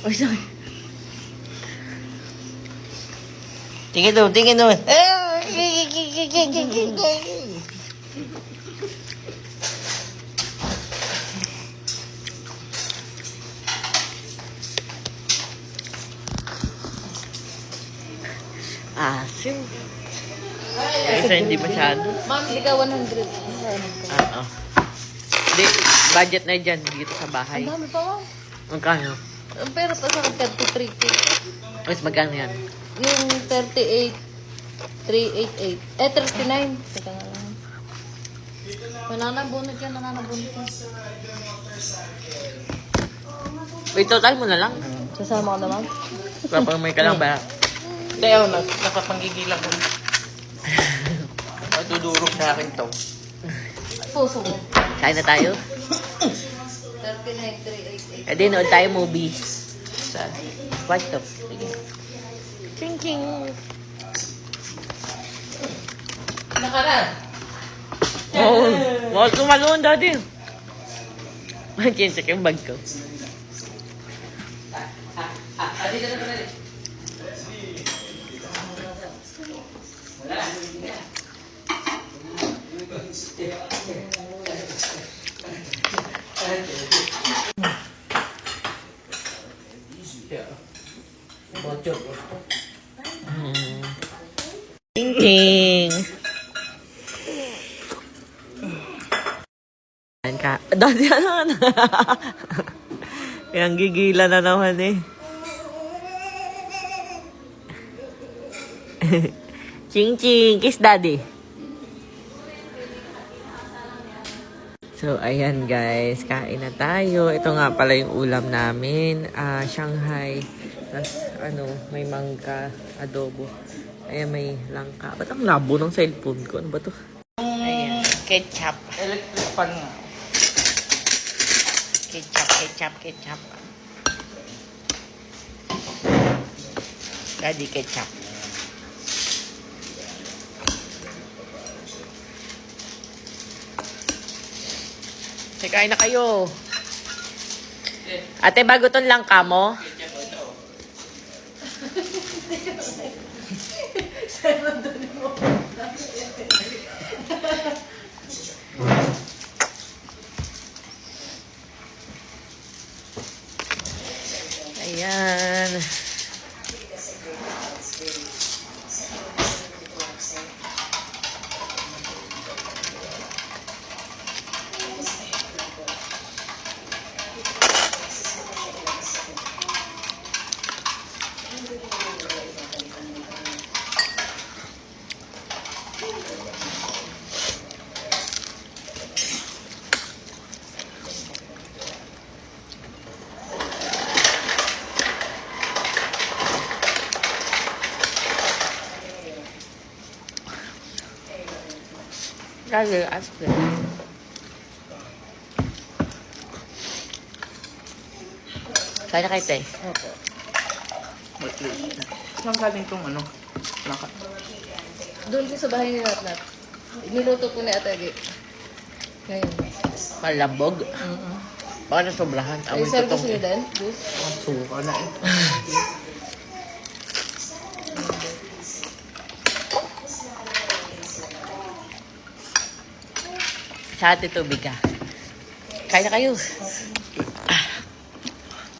Ay, sorry. Tingin doon, tingin doon. Asim. Isa hindi masyado. Ma'am, hindi ka 100. Oo. Hindi, budget na dyan dito sa bahay. Ang dami pa nga. Magkano? Pero pa sa 33K. Mas magkano yan? Yung 38, 388. 39. Teka nga lang. Nananabunot yan, nananabunot yan. Wait, total mo na lang. Sasama ko naman. Kapag may ka lang ba? Hindi ako, napapanggigilan ko. Matudurog sa akin to. Puso ko. Kain na tayo? 39, 388. E di, nood tayo movie. Sa kwarto. Sige. Ching ching. Nakaraan. Oo. Huwag tumalon, daddy. Mag-check yung bag ko. Dito na pala. Ching ching. Ka. Dati ano na. Yang gigila na naman eh. Ching ching. Kiss daddy. So, ayan guys. Kain na tayo. Ito nga pala yung ulam namin. Shanghai. Tapos, may mangga, adobo. Ayan, may langka. Ba't ang labo ng cellphone ko? Ano ba to? Ayan. Ketchup. Electric pan nga. Ketchup. Daddy ketchup. Kain na kayo. Ate, bago ton lang ka mo? Ayan. Lagi ice cream. Kaya na kayo, te. Opo. Saan galing tong ano? Naka. Doon ko sa bahay ni Natnat. Niluto ko ni Ate Agi. Ngayon. Malambog. Baka nasobrahan. Ay, Amoy service totong niyo eh. din? Juice? Suka na eh. Sa ate tubig ka. Kaya na kayo. Ah.